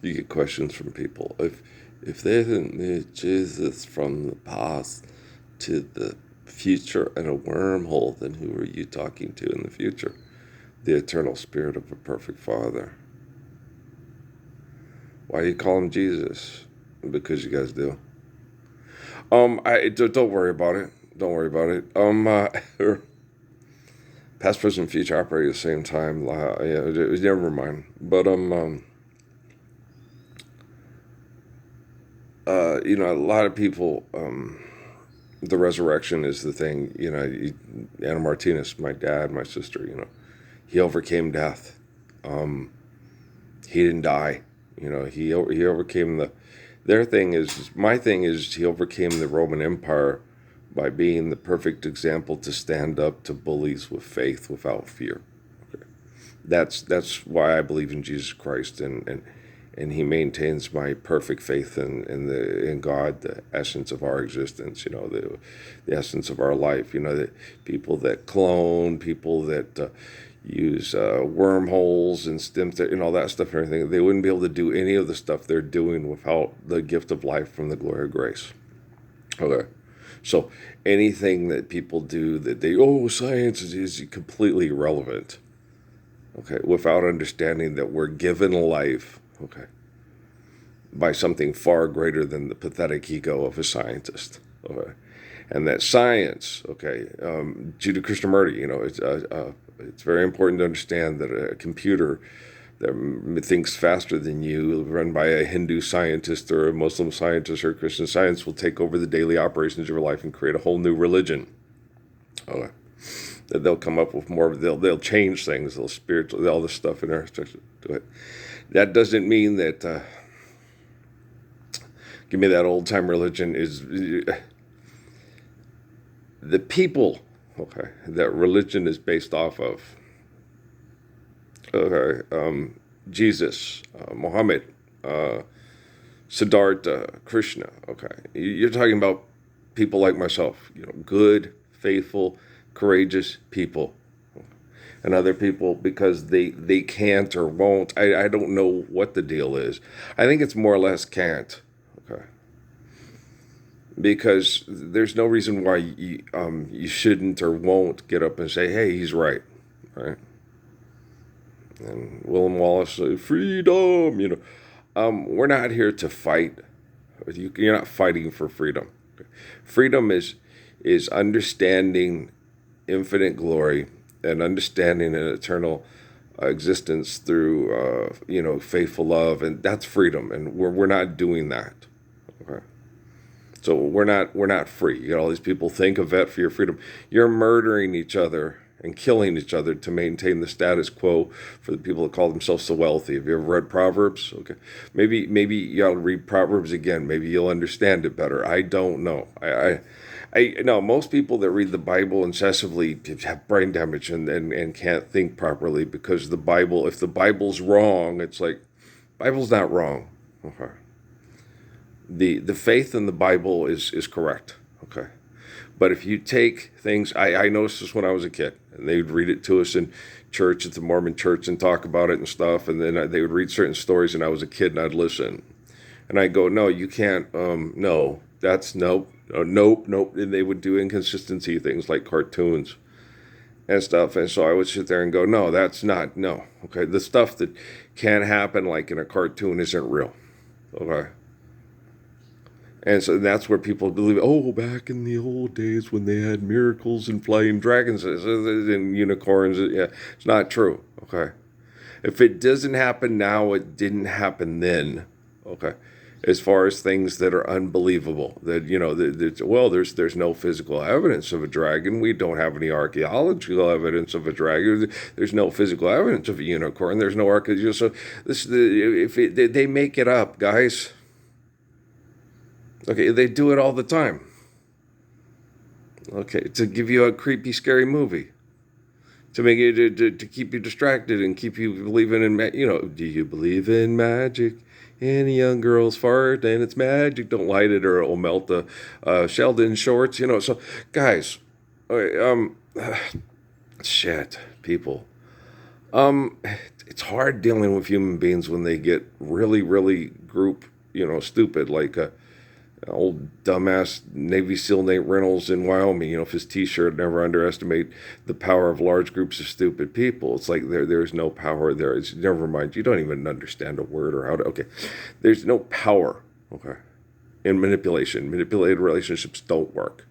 You get questions from people. If they didn't meet Jesus from the past to the future and a wormhole, then who are you talking to in the future? The eternal spirit of a perfect Father. Why do you call him Jesus? Because you guys do. Don't worry about it. Don't worry about it. Past, present, future operate at the same time. Never mind. But a lot of people, the resurrection is the thing. Anna Martinez, my dad, my sister. He overcame death. He didn't die. He overcame the. Their thing is my thing is he overcame the Roman Empire by being the perfect example to stand up to bullies with faith without fear. Okay. That's why I believe in Jesus Christ, and he maintains my perfect faith in God, the essence of our existence, the essence of our life. The people that clone, people that use wormholes and stem and all that stuff and everything, they wouldn't be able to do any of the stuff they're doing without the gift of life from the glory of grace. Okay. So anything that people do that science is completely irrelevant. Okay. Without understanding that we're given life, okay, by something far greater than the pathetic ego of a scientist. Okay. And that science, okay, Judah Krishnamurti, it's very important to understand that a computer that thinks faster than you, run by a Hindu scientist or a Muslim scientist or a Christian science, will take over the daily operations of your life and create a whole new religion. Okay. That they'll come up with more. They'll change things. They'll spiritual all this stuff in there to it. That doesn't mean that. Give me that old time religion is the people. Okay, that religion is based off of. Okay, Jesus, Muhammad, Siddhartha, Krishna. Okay, you're talking about people like myself. Good, faithful, courageous people, and other people because they can't or won't. I don't know what the deal is. I think it's more or less can't. Okay. Because there's no reason why you shouldn't or won't get up and say, "Hey, he's right," right? And William Wallace said, "Freedom." We're not here to fight. You're not fighting for freedom. Freedom is understanding infinite glory and understanding an eternal existence through faithful love, and that's freedom. And we're not doing that. Okay. So we're not free. You got all these people think of that for your freedom. You're murdering each other and killing each other to maintain the status quo for the people that call themselves so wealthy. Have you ever read Proverbs? Okay, maybe you ought to read Proverbs again. Maybe you'll understand it better. I don't know. I know most people that read the Bible incessantly have brain damage and can't think properly because the Bible. If the Bible's wrong, it's like Bible's not wrong. Okay. The faith in the Bible is correct. Okay. But if you take things, I noticed this when I was a kid, and they would read it to us in church at the Mormon church and talk about it and stuff, and then they would read certain stories, and I was a kid and I'd listen, and I'd go, no, you can't, no, that's nope, nope, and they would do inconsistency things like cartoons and stuff, and so I would sit there and go, no, that's not, no, okay, the stuff that can happen like in a cartoon isn't real, okay. And so that's where people believe, back in the old days when they had miracles and flying dragons and unicorns. Yeah, it's not true. Okay. If it doesn't happen now, it didn't happen then. Okay. As far as things that are unbelievable, that, there's no physical evidence of a dragon. We don't have any archaeological evidence of a dragon. There's no physical evidence of a unicorn. There's no archaeological. So they make it up, guys. Okay, they do it all the time. Okay, to give you a creepy, scary movie, to make you to keep you distracted and keep you believing in do you believe in magic? In a young girl's fart and it's magic. Don't light it or it will melt the Sheldon shorts. So guys, okay, shit, people. Um, it's hard dealing with human beings when they get really, really stupid. Like old dumbass Navy SEAL Nate Reynolds in Wyoming. If his T-shirt, never underestimate the power of large groups of stupid people. It's like there's no power there. It's never mind. You don't even understand a word or how to. Okay, there's no power. Okay, in manipulation. Manipulated relationships don't work.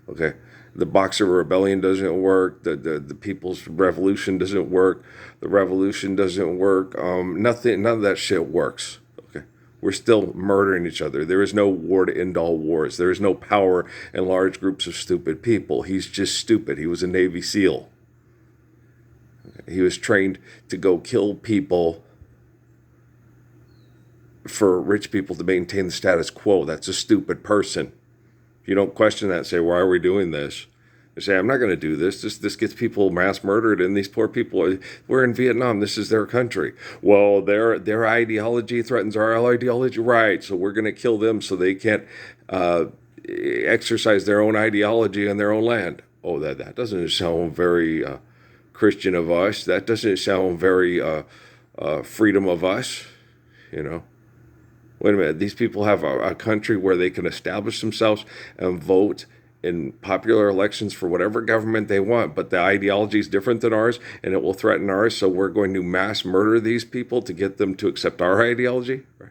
Okay, the Boxer Rebellion doesn't work. The People's Revolution doesn't work. The revolution doesn't work. Nothing. None of that shit works. Okay, we're still murdering each other. There is no war to end all wars. There is no power in large groups of stupid people. He's just stupid. He was a Navy SEAL. He was trained to go kill people for rich people to maintain the status quo. That's a stupid person. If you don't question that, say, why are we doing this? They say, I'm not going to do this. This gets people mass murdered, and these poor people, we're in Vietnam. This is their country. Well, their ideology threatens our ideology. Right, so we're going to kill them so they can't exercise their own ideology on their own land. Oh, that doesn't sound very Christian of us. That doesn't sound very freedom of us, you know. Wait a minute, these people have a country where they can establish themselves and vote in popular elections for whatever government they want, but the ideology is different than ours and it will threaten ours, so we're going to mass murder these people to get them to accept our ideology? Right.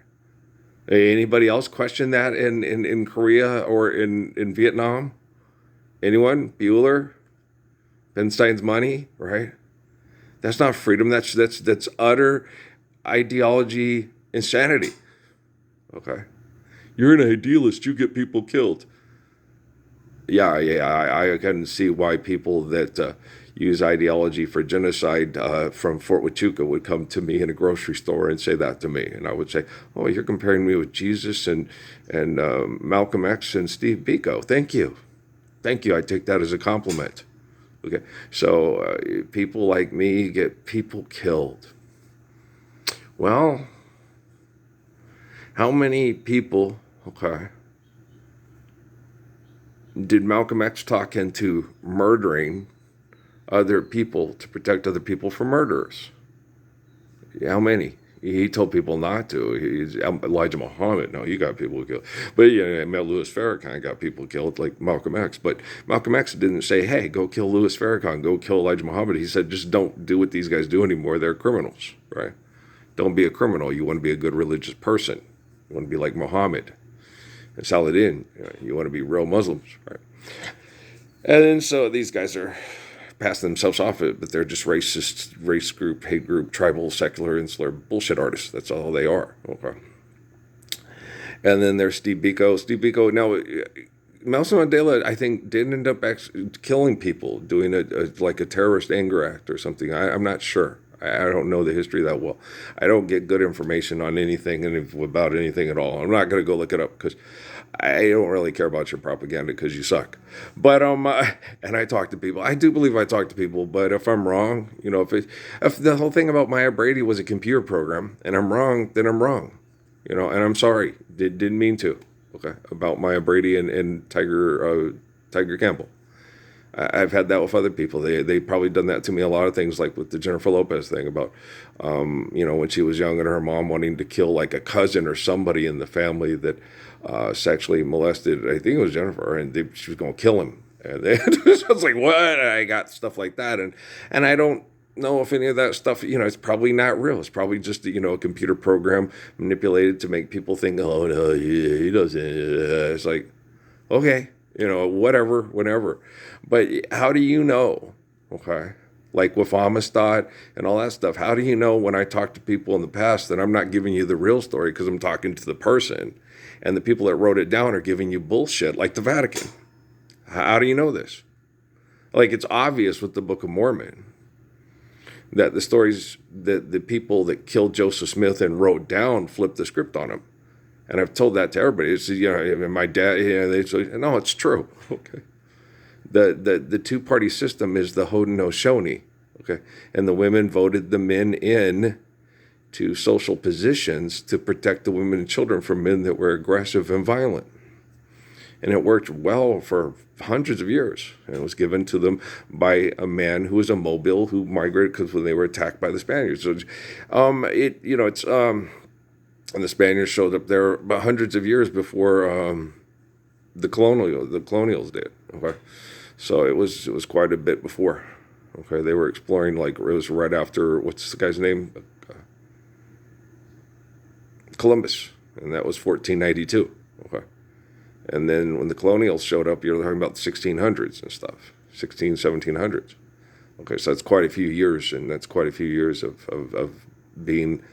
Anybody else question that in Korea or in Vietnam? Anyone? Bueller? Penstein's money? Right? That's not freedom. That's utter ideology insanity. Okay. You're an idealist. You get people killed. Yeah. I can see why people that use ideology for genocide from Fort Huachuca would come to me in a grocery store and say that to me, and I would say, "Oh, you're comparing me with Jesus and Malcolm X and Steve Biko. Thank you. I take that as a compliment." Okay, so people like me get people killed. Well, how many people? Okay. Did Malcolm X talk into murdering other people to protect other people from murderers? How many? He told people not to. Elijah Muhammad, no, he got people killed. But Louis Farrakhan got people killed, like Malcolm X. But Malcolm X didn't say, hey, go kill Louis Farrakhan, go kill Elijah Muhammad. He said, just don't do what these guys do anymore. They're criminals, right? Don't be a criminal. You want to be a good religious person. You want to be like Muhammad and Saladin. You want to be real Muslims, right? And then so these guys are passing themselves off it, but they're just racist, race group, hate group, tribal, secular, insular bullshit artists. That's all they are. Okay. And then there's Steve Biko. Steve Biko. Now, Nelson Mandela, I think, did end up actually killing people, doing like a terrorist anger act or something. I'm not sure. I don't know the history that well. I don't get good information on anything and about anything at all. I'm not going to go look it up because I don't really care about your propaganda because you suck. But and I talk to people. I do believe I talk to people. But if I'm wrong, if the whole thing about Maya Brady was a computer program and I'm wrong, then I'm wrong. And I'm sorry. Didn't mean to. Okay, about Maya Brady and Tiger Campbell. I've had that with other people. They probably done that to me. A lot of things, like with the Jennifer Lopez thing about, when she was young and her mom wanting to kill like a cousin or somebody in the family that sexually molested. I think it was Jennifer, and she was going to kill him. And so I was like, what? I got stuff like that, and I don't know if any of that stuff. It's probably not real. It's probably just a computer program manipulated to make people think, oh no, he doesn't. It's like, okay. Whatever, whenever. But how do you know? Okay. Like with Amistad and all that stuff. How do you know when I talk to people in the past that I'm not giving you the real story because I'm talking to the person and the people that wrote it down are giving you bullshit like the Vatican? How do you know this? Like it's obvious with the Book of Mormon that the stories that the people that killed Joseph Smith and wrote down flipped the script on him. And I've told that to everybody. It's, my dad, they say, no, it's true. Okay. The two-party system is the Haudenosaunee. Okay. And the women voted the men in to social positions to protect the women and children from men that were aggressive and violent. And it worked well for hundreds of years. And it was given to them by a man who was a Mobile who migrated because when they were attacked by the Spaniards. So, and the Spaniards showed up there about hundreds of years before the colonials did. Okay, so it was quite a bit before. Okay, they were exploring, like, it was right after, what's the guy's name? Columbus, and that was 1492. Okay, and then when the colonials showed up, you're talking about the 1600s and stuff, 1700s. Okay, so that's quite a few years, and that's quite a few years of being,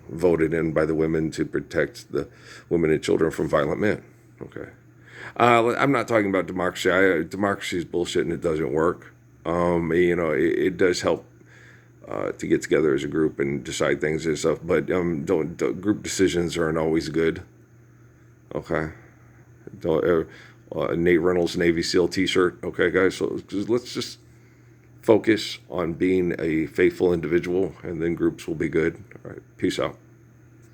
voted in by the women to protect the women and children from violent men. Okay. I'm not talking about democracy. Democracy is bullshit and it doesn't work. It does help to get together as a group and decide things and stuff, but don't group decisions aren't always good. Okay. Don't, Nate Reynolds Navy SEAL T-shirt. Okay, guys. So let's just focus on being a faithful individual, and then groups will be good. All right. Peace out.